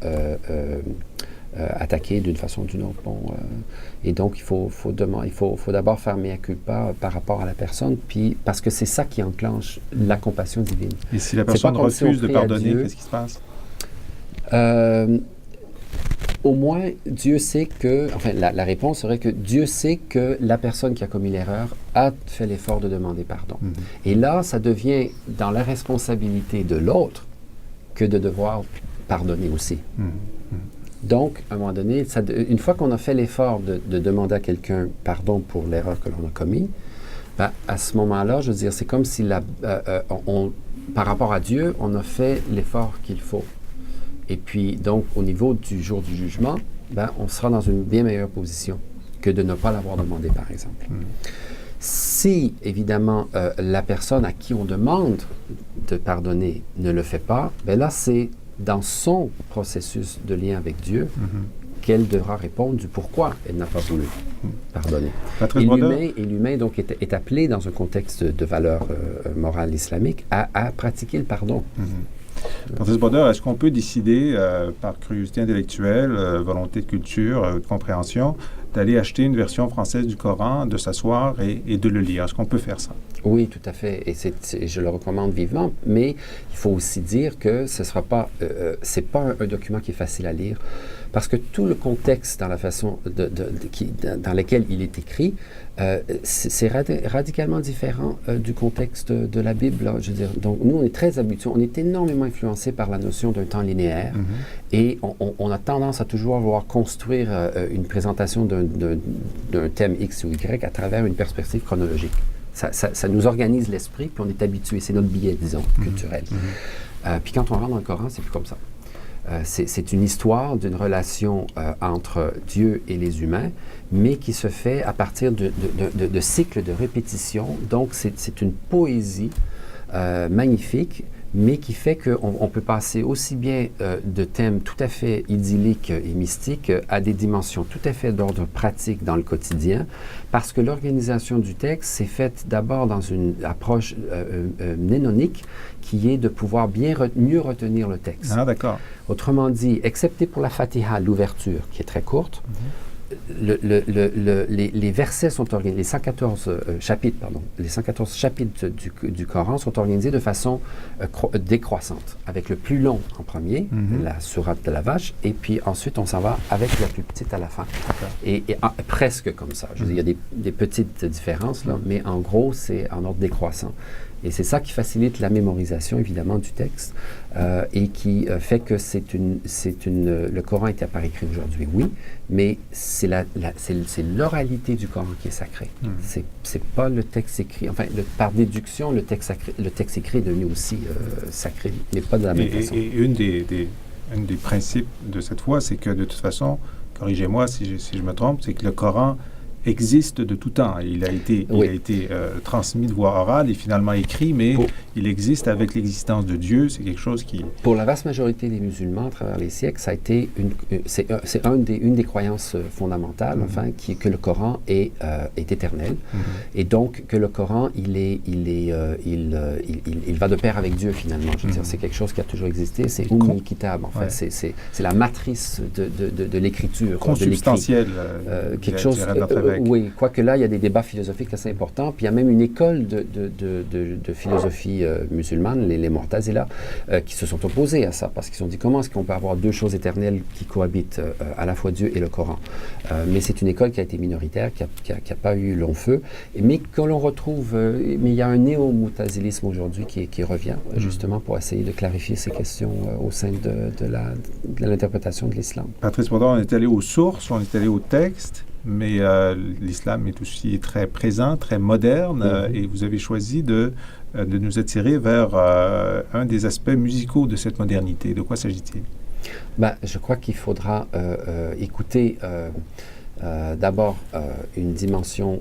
S4: attaqué d'une façon ou d'une autre. Et donc, il faut d'abord faire mea culpa par rapport à la personne, puis parce que c'est ça qui enclenche la compassion divine.
S1: Et si la personne refuse de pardonner, qu'est-ce qui se passe?
S4: Au moins, Dieu sait que... Enfin, la réponse serait que Dieu sait que la personne qui a commis l'erreur a fait l'effort de demander pardon. Et là, ça devient dans la responsabilité de l'autre que de devoir pardonner aussi. Donc, à un moment donné, une fois qu'on a fait l'effort de demander à quelqu'un pardon pour l'erreur que l'on a commise, ben, à ce moment-là, je veux dire, c'est comme si par rapport à Dieu, on a fait l'effort qu'il faut. Et puis, donc, au niveau du jour du jugement, ben, on sera dans une bien meilleure position que de ne pas l'avoir demandé, par exemple. Si, évidemment, la personne à qui on demande de pardonner ne le fait pas, ben là, c'est dans son processus de lien avec Dieu qu'elle devra répondre du pourquoi elle n'a pas voulu pardonner. Et l'humain, donc, est appelé, dans un contexte de valeurs morales islamiques, à pratiquer le pardon.
S1: Patrice Brodeur, est-ce qu'on peut décider, par curiosité intellectuelle, volonté de culture, de compréhension, d'aller acheter une version française du Coran, de s'asseoir et de le lire? Est-ce qu'on peut faire ça?
S4: Oui, tout à fait. Et je le recommande vivement. Mais il faut aussi dire que ce sera pas, c'est pas un document qui est facile à lire, parce que tout le contexte dans la façon dans lequel il est écrit, c'est radicalement différent du contexte de la Bible. Là, je veux dire. Donc, nous, on est très habitués, on est énormément influencés par la notion d'un temps linéaire, et on a tendance à toujours vouloir construire une présentation d'un thème X ou Y à travers une perspective chronologique. Ça nous organise l'esprit, puis on est habitué, c'est notre billet, disons, culturel. Puis quand on rentre dans le Coran, c'est plus comme ça. C'est une histoire d'une relation entre Dieu et les humains, mais qui se fait à partir de cycles de répétition. Donc, c'est une poésie magnifique, mais qui fait qu'on peut passer aussi bien de thèmes tout à fait idylliques et mystiques à des dimensions tout à fait d'ordre pratique dans le quotidien, parce que l'organisation du texte s'est faite d'abord dans une approche mnémonique, qui est de pouvoir mieux retenir le texte.
S1: Ah, d'accord.
S4: Autrement dit, excepté pour la Fatiha, l'ouverture, qui est très courte, les versets sont organisés, les 114 chapitres du Coran sont organisés de façon décroissante, avec le plus long en premier, la sourate de la vache, et puis ensuite on s'en va avec la plus petite à la fin. Et presque comme ça. Je veux dire, il y a des petites différences, là, mais en gros, c'est en ordre décroissant. Et c'est ça qui facilite la mémorisation, évidemment, du texte, et qui fait que le Coran est par écrit aujourd'hui, oui, mais c'est l'oralité du Coran qui est sacrée. C'est pas le texte écrit. Enfin, par déduction, le texte écrit est devenu aussi sacré, mais pas de la même façon.
S1: Et une des principes de cette foi, c'est que de toute façon, corrigez-moi si je me trompe, c'est que le Coran existe de tout temps. Il a été transmis de voie orale et finalement écrit, mais il existe avec l'existence de Dieu. C'est quelque chose qui...
S4: Pour la vaste majorité des musulmans à travers les siècles, ça a été une des croyances fondamentales, que le Coran est éternel, et donc que le Coran il va de pair avec Dieu finalement. Je veux dire, c'est quelque chose qui a toujours existé. C'est Kitab en fait. C'est la matrice de l'écriture,
S1: consubstantielle.
S4: Quelque chose. Oui, quoique là, il y a des débats philosophiques assez importants. Puis il y a même une école de philosophie musulmane, les Mu'tazila, qui se sont opposés à ça parce qu'ils ont dit comment est-ce qu'on peut avoir deux choses éternelles qui cohabitent, à la fois Dieu et le Coran. Mais c'est une école qui a été minoritaire, qui n'a pas eu long feu, mais que l'on retrouve. Mais il y a un néo-mu'tazilisme aujourd'hui qui revient justement pour essayer de clarifier ces questions au sein de l'interprétation de l'islam.
S1: Patrice Brodeur, on est allé aux sources, on est allé au texte, mais l'islam est aussi très présent, très moderne, et vous avez choisi de nous attirer vers un des aspects musicaux de cette modernité. De quoi s'agit-il?
S4: Je crois qu'il faudra écouter d'abord une dimension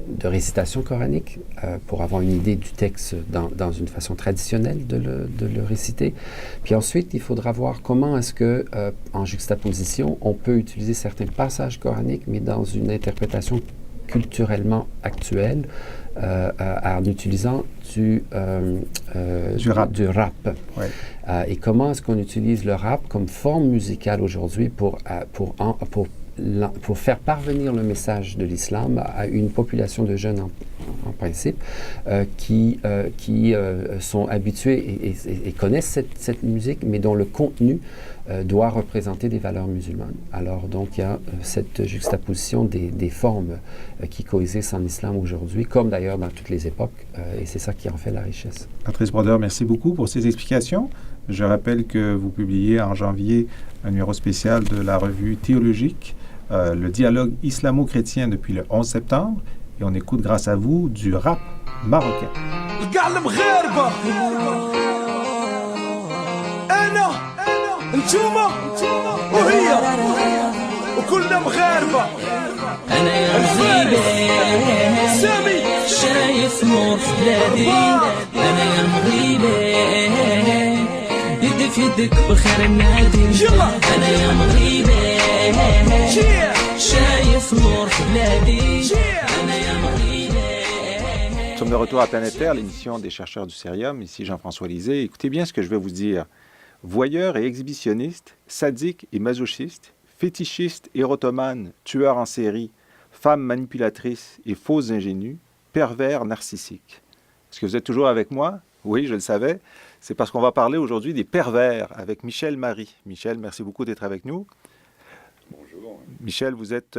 S4: de récitation coranique pour avoir une idée du texte dans une façon traditionnelle de le réciter. Puis ensuite, il faudra voir comment est-ce que, en juxtaposition, on peut utiliser certains passages coraniques, mais dans une interprétation culturellement actuelle, en utilisant du rap.
S1: Ouais.
S4: Et comment est-ce qu'on utilise le rap comme forme musicale aujourd'hui pour faire parvenir le message de l'islam à une population de jeunes en principe qui sont habitués et connaissent cette musique, mais dont le contenu doit représenter des valeurs musulmanes. Alors donc il y a cette juxtaposition des formes qui coexistent en islam aujourd'hui, comme d'ailleurs dans toutes les époques, et c'est ça qui en fait la richesse.
S1: Patrice Brodeur, merci beaucoup pour ces explications. Je rappelle que vous publiez en janvier un numéro spécial de la revue théologique, le dialogue islamo-chrétien depuis le 11 septembre, et on écoute grâce à vous du rap marocain.
S5: انتوما وهي وكلنا مغاربة أنا يا مغربي سامي شايف نور في بلادي أنا يا مغربي يدي في يدك بخير النادي أنا يا مغربي شايف نور في بلادي أنا يا مغربي.
S1: Nous sommes de retour à Planète Terre, l'émission des chercheurs du Cérium. Ici Jean-François Lisée. Écoutez bien ce que je vais vous dire. Voyeurs et exhibitionnistes, sadiques et masochistes, fétichistes, érotomanes, tueurs en série, femmes manipulatrices et fausses ingénues, pervers narcissiques. Est-ce que vous êtes toujours avec moi? Oui, je le savais. C'est parce qu'on va parler aujourd'hui des pervers avec Michel Marie. Michel, merci beaucoup d'être avec nous.
S6: Bonjour.
S1: Michel, vous êtes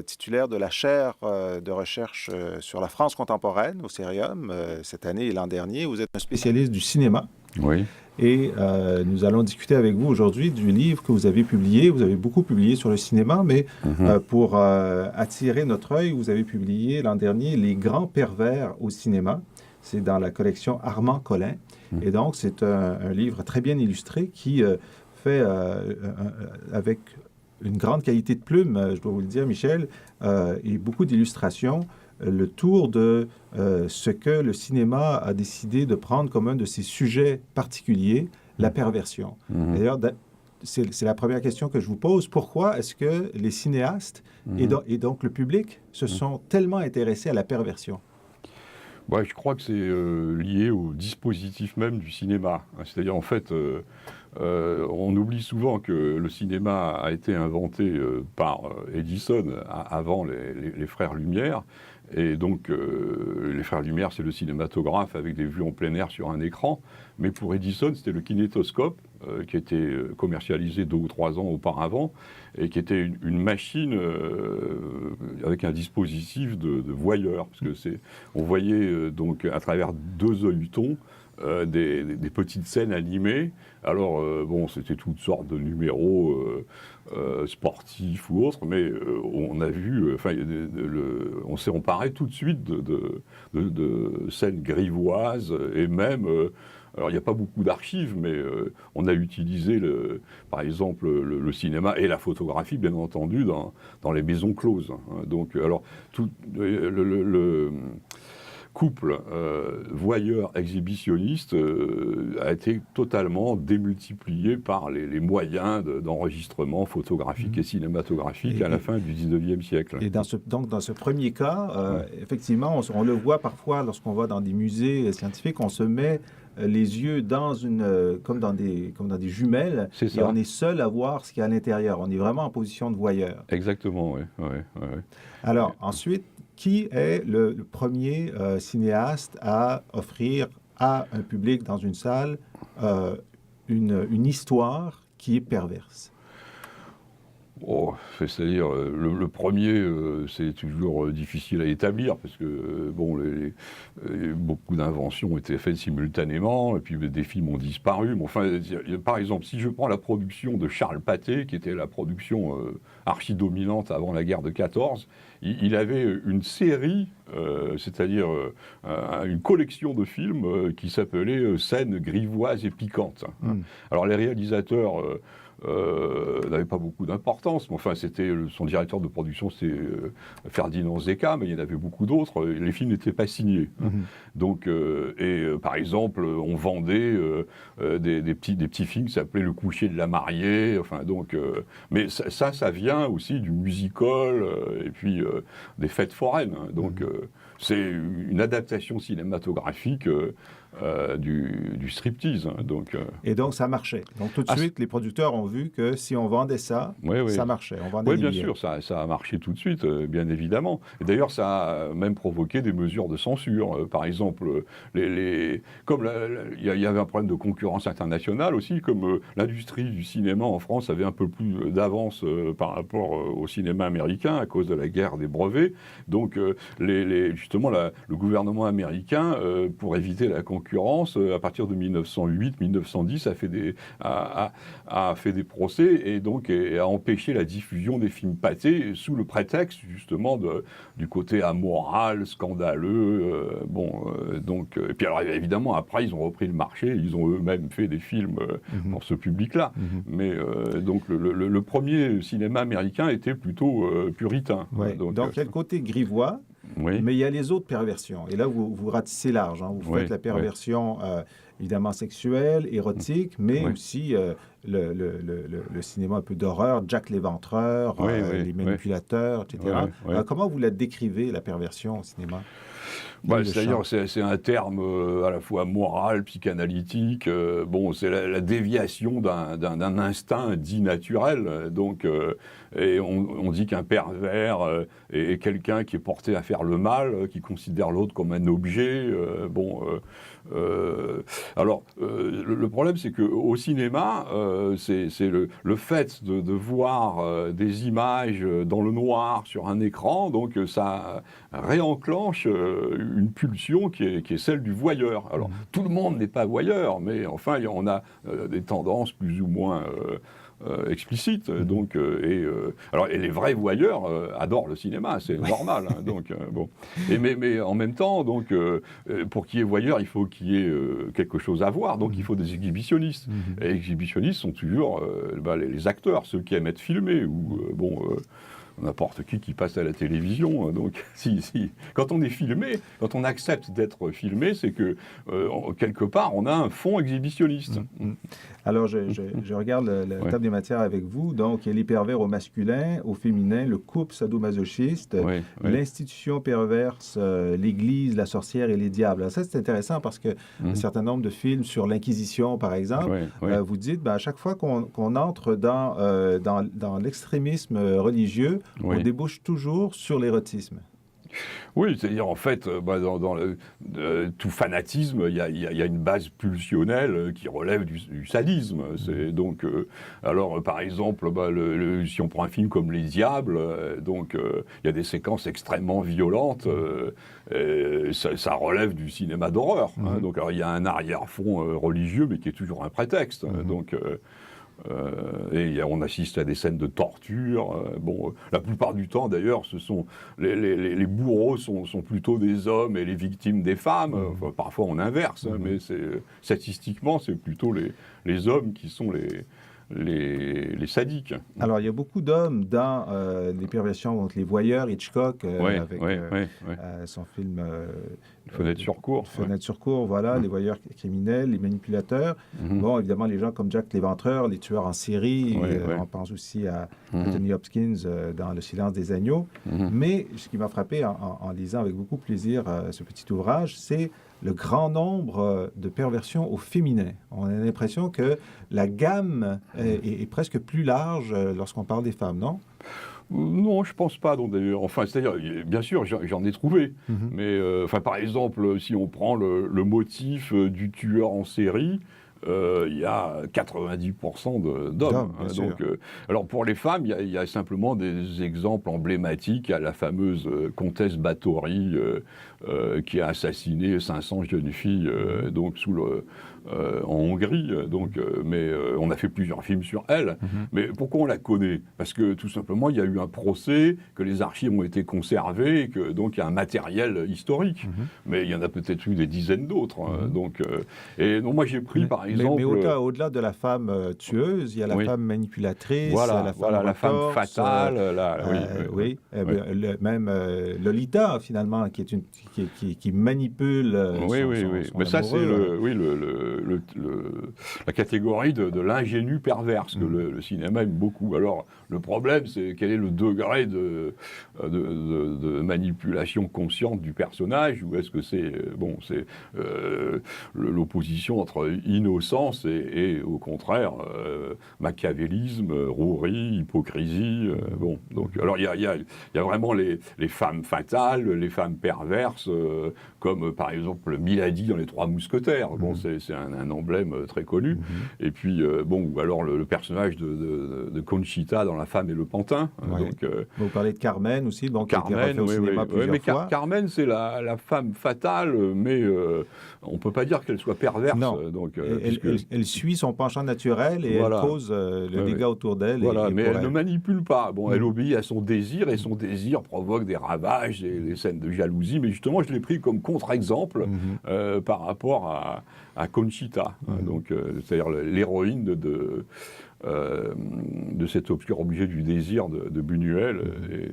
S1: titulaire de la chaire de recherche sur la France contemporaine au Cérium cette année et l'an dernier. Vous êtes un spécialiste du cinéma.
S6: Oui.
S1: Et nous allons discuter avec vous aujourd'hui du livre que vous avez publié. Vous avez beaucoup publié sur le cinéma, mais pour attirer notre œil, vous avez publié l'an dernier « Les grands pervers au cinéma ». C'est dans la collection Armand Collin. Et donc, c'est un livre très bien illustré qui fait, avec une grande qualité de plume, je dois vous le dire, Michel, et beaucoup d'illustrations, le tour de ce que le cinéma a décidé de prendre comme un de ses sujets particuliers, la perversion. D'ailleurs, c'est la première question que je vous pose. Pourquoi est-ce que les cinéastes et donc le public se sont tellement intéressés à la perversion?
S6: Ouais, je crois que c'est lié au dispositif même du cinéma. C'est-à-dire, en fait, on oublie souvent que le cinéma a été inventé par Edison avant les frères Lumière. Et donc, les frères Lumière, c'est le cinématographe avec des vues en plein air sur un écran. Mais pour Edison, c'était le kinétoscope qui était commercialisé 2 ou 3 ans auparavant et qui était une machine avec un dispositif de voyeur. Parce que on voyait donc à travers 2 œilletons des petites scènes animées. Alors, bon, c'était toutes sortes de numéros sportifs ou autres, mais on a vu, on s'est emparé tout de suite de scènes grivoises et même alors il n'y a pas beaucoup d'archives, mais on a utilisé, par exemple, le cinéma et la photographie, bien entendu, dans les maisons closes. Hein. Donc, alors, tout le couple voyeur-exhibitionniste a été totalement démultiplié par les moyens d'enregistrement photographique et cinématographique à la fin du 19e siècle.
S1: Et donc, dans ce premier cas, effectivement, on le voit parfois lorsqu'on va dans des musées scientifiques, on se met les yeux comme dans des jumelles, et on est seul à voir ce qu'il y a à l'intérieur. On est vraiment en position de voyeur.
S6: Exactement, oui.
S1: Alors, ensuite, qui est le premier cinéaste à offrir à un public dans une salle une histoire qui est perverse?
S6: Oh, c'est-à-dire, le premier, c'est toujours difficile à établir, parce que, beaucoup d'inventions ont été faites simultanément, et puis des films ont disparu. Mais enfin, par exemple, si je prends la production de Charles Pathé, qui était la production archi-dominante avant la guerre de 14, il avait une série, c'est-à-dire une collection de films qui s'appelait Scènes grivoises et piquantes. Alors, les réalisateurs n'avait pas beaucoup d'importance, mais enfin c'était son directeur de production, c'est Ferdinand Zecca, mais il y en avait beaucoup d'autres. Les films n'étaient pas signés. Donc, par exemple, on vendait des petits films qui s'appelaient Le coucher de la mariée. Enfin donc, mais ça vient aussi du music-hall et puis des fêtes foraines. Donc c'est une adaptation cinématographique du striptease. Donc,
S1: Et donc, ça marchait. Donc, tout de suite, les producteurs ont vu que si on vendait ça, ça marchait. On vendait
S6: bien sûr, ça a marché tout de suite, bien évidemment. Et d'ailleurs, ça a même provoqué des mesures de censure. Par exemple, comme il y avait un problème de concurrence internationale aussi, comme l'industrie du cinéma en France avait un peu plus d'avance par rapport au cinéma américain à cause de la guerre des brevets. Donc, justement, le gouvernement américain, pour éviter la concurrence, à partir de 1908-1910, a fait des procès et donc a empêché la diffusion des films Pathé sous le prétexte justement du côté amoral, scandaleux. Et puis alors évidemment après ils ont repris le marché, ils ont eux-mêmes fait des films pour ce public-là. Mais donc le premier cinéma américain était plutôt puritain.
S1: Ouais. Donc il y a le côté grivois.
S6: Oui.
S1: Mais il y a les autres perversions. Et là, vous ratissez large. Hein. Vous faites la perversion, évidemment, sexuelle, érotique, mais aussi le cinéma un peu d'horreur, Jack l'Éventreur, les manipulateurs, etc. Comment vous la décrivez, la perversion au cinéma?
S6: C'est-à-dire, c'est un terme à la fois moral, psychanalytique. C'est la déviation d'un instinct dit naturel. Donc, et on dit qu'un pervers est quelqu'un qui est porté à faire le mal, qui considère l'autre comme un objet. Alors, le problème, c'est qu'au cinéma, c'est le fait de voir des images dans le noir sur un écran, donc ça réenclenche une pulsion qui est celle du voyeur. Alors, tout le monde n'est pas voyeur, mais enfin, on a des tendances plus ou moins explicite. Donc, et les vrais voyeurs adorent le cinéma, c'est normal. Hein, donc, mais en même temps, donc, pour qu'il y ait voyeur, il faut qu'il y ait quelque chose à voir. Donc, il faut des exhibitionnistes. Et les exhibitionnistes sont toujours les acteurs, ceux qui aiment être filmés ou n'importe qui passe à la télévision. Donc, quand on est filmé, quand on accepte d'être filmé, c'est que quelque part, on a un fond exhibitionniste.
S1: Alors, je regarde la table des matières avec vous. Donc, il y a les pervers au masculin, au féminin, le couple sadomasochiste, l'institution perverse, l'Église, la sorcière et les diables. Alors, ça, c'est intéressant parce que un certain nombre de films sur l'Inquisition, par exemple, vous dites, à chaque fois qu'on entre dans l'extrémisme religieux, on débouche toujours sur l'érotisme.
S6: Oui, c'est-à-dire en fait, dans tout fanatisme, il y a une base pulsionnelle qui relève du sadisme. C'est donc, alors par exemple, si on prend un film comme Les Diables, donc il y a des séquences extrêmement violentes. Ça relève du cinéma d'horreur. Hein, donc alors, il y a un arrière-fond religieux, mais qui est toujours un prétexte. Donc Et on assiste à des scènes de torture. La plupart du temps, d'ailleurs, ce sont les bourreaux sont plutôt des hommes et les victimes des femmes. Enfin, parfois, on inverse, hein, mais statistiquement, c'est plutôt les hommes qui sont les sadiques.
S1: Alors, il y a beaucoup d'hommes dans les perversions contre les voyeurs, Hitchcock, avec son film
S6: Fenêtre sur cour.
S1: Fenêtre sur cour, voilà, les voyeurs criminels, les manipulateurs. Bon, évidemment, les gens comme Jack l'Éventreur, les tueurs en série, on pense aussi à Anthony Hopkins dans Le silence des agneaux. Mais ce qui m'a frappé en lisant avec beaucoup de plaisir ce petit ouvrage, c'est le grand nombre de perversions au féminin. On a l'impression que la gamme est presque plus large lorsqu'on parle des femmes, non?
S6: Non, je pense pas. D'ailleurs, enfin, c'est-à-dire, bien sûr, j'en ai trouvé. Mais, par exemple, si on prend le motif du tueur en série, il y a 90% d'hommes. Donc, alors pour les femmes, il y a simplement des exemples emblématiques. Il y a la fameuse comtesse Báthory qui a assassiné 500 jeunes filles donc en Hongrie. Mais on a fait plusieurs films sur elle. Mais pourquoi on la connaît? Parce que tout simplement, il y a eu un procès, que les archives ont été conservées, que donc il y a un matériel historique. Mais il y en a peut-être eu des dizaines d'autres. Moi j'ai pris par exemple.
S1: Mais au-delà de la femme tueuse, il y a la femme manipulatrice,
S6: la femme fatale.
S1: Même Lolita finalement, qui manipule. Son
S6: mais ça c'est
S1: amoureux.
S6: la catégorie de l'ingénu perverse que le cinéma aime beaucoup. Alors le problème, c'est quel est le degré de manipulation consciente du personnage, ou est-ce que c'est l'opposition entre innocence et au contraire machiavélisme, rouerie, hypocrisie. Alors il y a vraiment les femmes fatales, les femmes perverses, comme par exemple Milady dans Les Trois Mousquetaires. C'est un emblème très connu. Et puis ou alors le personnage de Conchita dans La Femme et le Pantin.
S1: Vous parlez de Carmen aussi, qui a été refait au cinéma plusieurs fois.
S6: Carmen, c'est la femme fatale, mais on ne peut pas dire qu'elle soit perverse.
S1: Non. Elle suit son penchant naturel et elle cause le dégât autour d'elle.
S6: Mais elle ne manipule pas. Elle obéit à son désir, et son désir provoque des ravages et des scènes de jalousie. Mais justement, je l'ai pris comme contre-exemple par rapport à Conchita, c'est-à-dire l'héroïne de cet obscur objet du désir de Buñuel et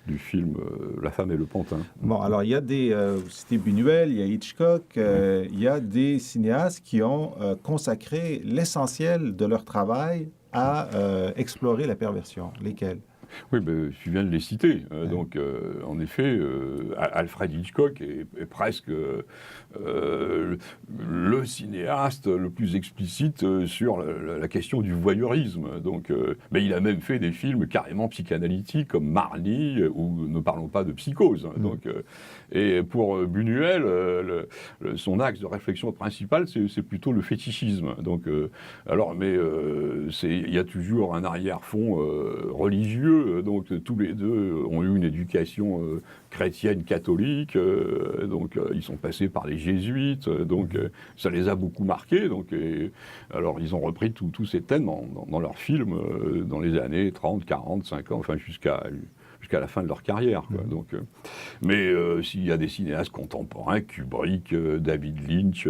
S6: du film La Femme et le Pantin.
S1: Alors il y a vous citez Buñuel, il y a Hitchcock, il y a des cinéastes qui ont consacré l'essentiel de leur travail à explorer la perversion. Lesquels?
S6: Oui, tu viens de les citer. En effet, Alfred Hitchcock est presque le cinéaste le plus explicite sur la question du voyeurisme. Mais il a même fait des films carrément psychanalytiques comme Marnie, ou ne parlons pas de Psychose. Et pour Buñuel, son axe de réflexion principal, c'est plutôt le fétichisme. Il y a toujours un arrière-fond religieux. Tous les deux ont eu une éducation chrétienne catholique, ils sont passés par les jésuites, ça les a beaucoup marqués. Alors ils ont repris tous ces thèmes dans leurs films dans les années 30, 40, 50, enfin jusqu'à la fin de leur carrière. Mais s'il y a des cinéastes contemporains, Kubrick, David Lynch,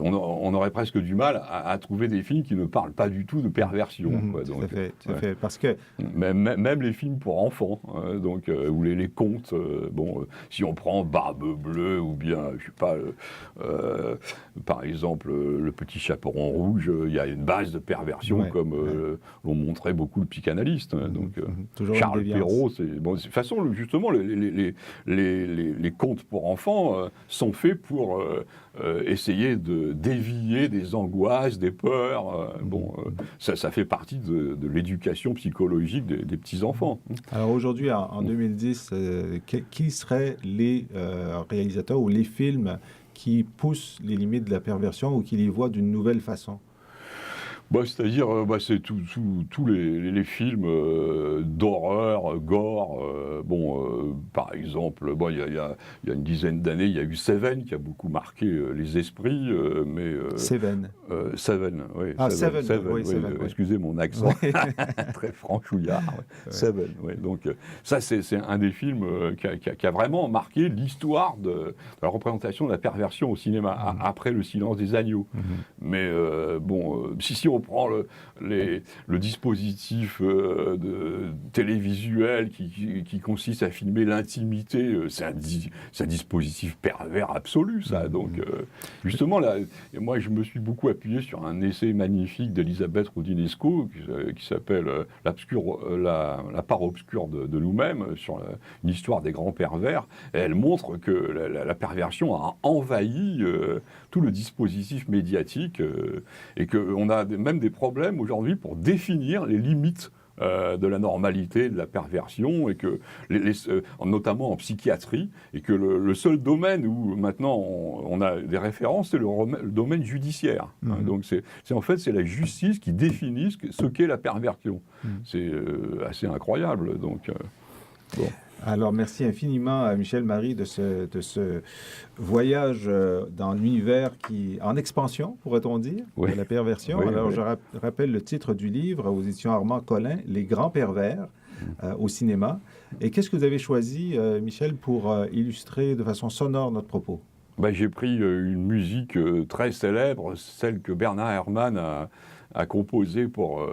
S6: on aurait presque du mal à trouver des films qui ne parlent pas du tout de perversion.
S1: Tout à fait. Parce que
S6: même les films pour enfants, ou les contes. Si on prend Barbe Bleue, ou bien, je sais pas, par exemple, Le Petit Chaperon Rouge, il y a une base de perversion, comme l'ont montré beaucoup de psychanalystes. Charles Perrault, de toute façon, justement, les contes pour enfants sont faits pour essayer de dévier des angoisses, des peurs. Ça fait partie de l'éducation psychologique des petits-enfants.
S1: Alors aujourd'hui, en 2010, qui seraient les réalisateurs ou les films qui poussent les limites de la perversion ou qui les voient d'une nouvelle façon?
S6: C'est-à-dire, c'est tous les films d'horreur, gore. Par exemple, il y a une dizaine d'années, il y a eu Seven qui a beaucoup marqué les esprits.
S1: Seven.
S6: Seven, oui.
S1: Ah, Seven,
S6: oui,
S1: Seven, oui.
S6: Excusez mon accent très franchouillard. Ouais. Seven, oui. Donc, ça, c'est un des films qui a vraiment marqué l'histoire de la représentation de la perversion au cinéma, après Le Silence des agneaux. Mais si on prend le dispositif télévisuel qui consiste à filmer l'intimité, c'est un dispositif pervers absolu, ça. Donc, justement, là, moi, je me suis beaucoup appuyé sur un essai magnifique d'Elisabeth Roudinesco qui s'appelle La part obscure de nous-mêmes, sur une histoire des grands pervers. Et elle montre que la perversion a envahi tout le dispositif médiatique et qu'on a même des problèmes aujourd'hui pour définir les limites de la normalité, de la perversion, et que notamment en psychiatrie, et que le seul domaine où maintenant on a des références, c'est le domaine judiciaire. Donc en fait c'est la justice qui définit ce qu'est la perversion. C'est assez incroyable. Donc bon.
S1: Alors, merci infiniment à Michel Marie de ce voyage dans l'univers en expansion, pourrait-on dire, de la perversion.
S6: Oui,
S1: alors,
S6: oui.
S1: je rappelle le titre du livre aux éditions Armand Collin, Les grands pervers au cinéma. Et qu'est-ce que vous avez choisi, Michel, pour illustrer de façon sonore notre propos?
S6: J'ai pris une musique très célèbre, celle que Bernard Herrmann a composé pour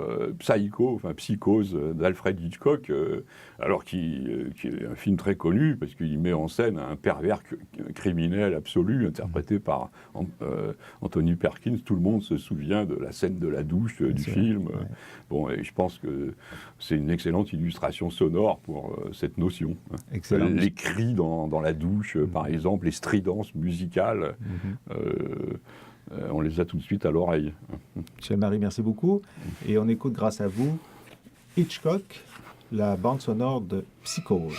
S6: Psychose d'Alfred Hitchcock, alors qui est un film très connu parce qu'il met en scène un pervers criminel absolu interprété par Anthony Perkins. Tout le monde se souvient de la scène de la douche du film. Et je pense que c'est une excellente illustration sonore pour cette notion.
S1: Excellent.
S6: Les cris dans la douche, par exemple, les stridences musicales. On les a tout de suite à l'oreille.
S1: Michel Marie, merci beaucoup. Et on écoute, grâce à vous, Hitchcock, la bande sonore de Psychose.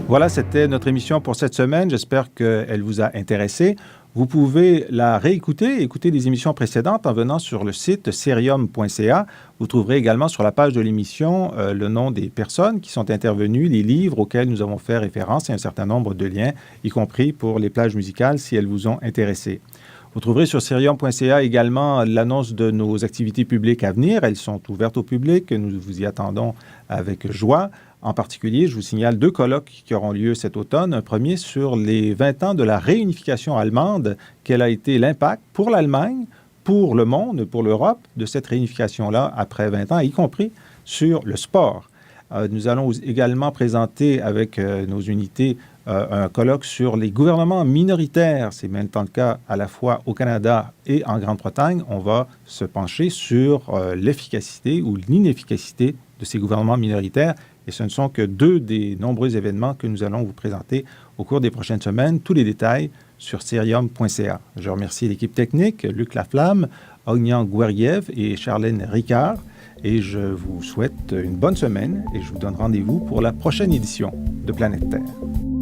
S1: Voilà, c'était notre émission pour cette semaine. J'espère qu'elle vous a intéressé. Vous pouvez la réécouter, écouter les émissions précédentes en venant sur le site serium.ca. Vous trouverez également sur la page de l'émission le nom des personnes qui sont intervenues, les livres auxquels nous avons fait référence et un certain nombre de liens, y compris pour les plages musicales si elles vous ont intéressé. Vous trouverez sur serium.ca également l'annonce de nos activités publiques à venir. Elles sont ouvertes au public. Nous vous y attendons avec joie. En particulier, je vous signale 2 colloques qui auront lieu cet automne. Un premier sur les 20 ans de la réunification allemande. Quel a été l'impact pour l'Allemagne, pour le monde, pour l'Europe, de cette réunification-là après 20 ans, y compris sur le sport. Nous allons également présenter avec nos unités un colloque sur les gouvernements minoritaires. C'est maintenant le cas à la fois au Canada et en Grande-Bretagne. On va se pencher sur l'efficacité ou l'inefficacité de ces gouvernements minoritaires. Et ce ne sont que 2 des nombreux événements que nous allons vous présenter au cours des prochaines semaines. Tous les détails sur serium.ca. Je remercie l'équipe technique, Luc Laflamme, Ognan Guerriev et Charlène Ricard. Et je vous souhaite une bonne semaine et je vous donne rendez-vous pour la prochaine édition de Planète Terre.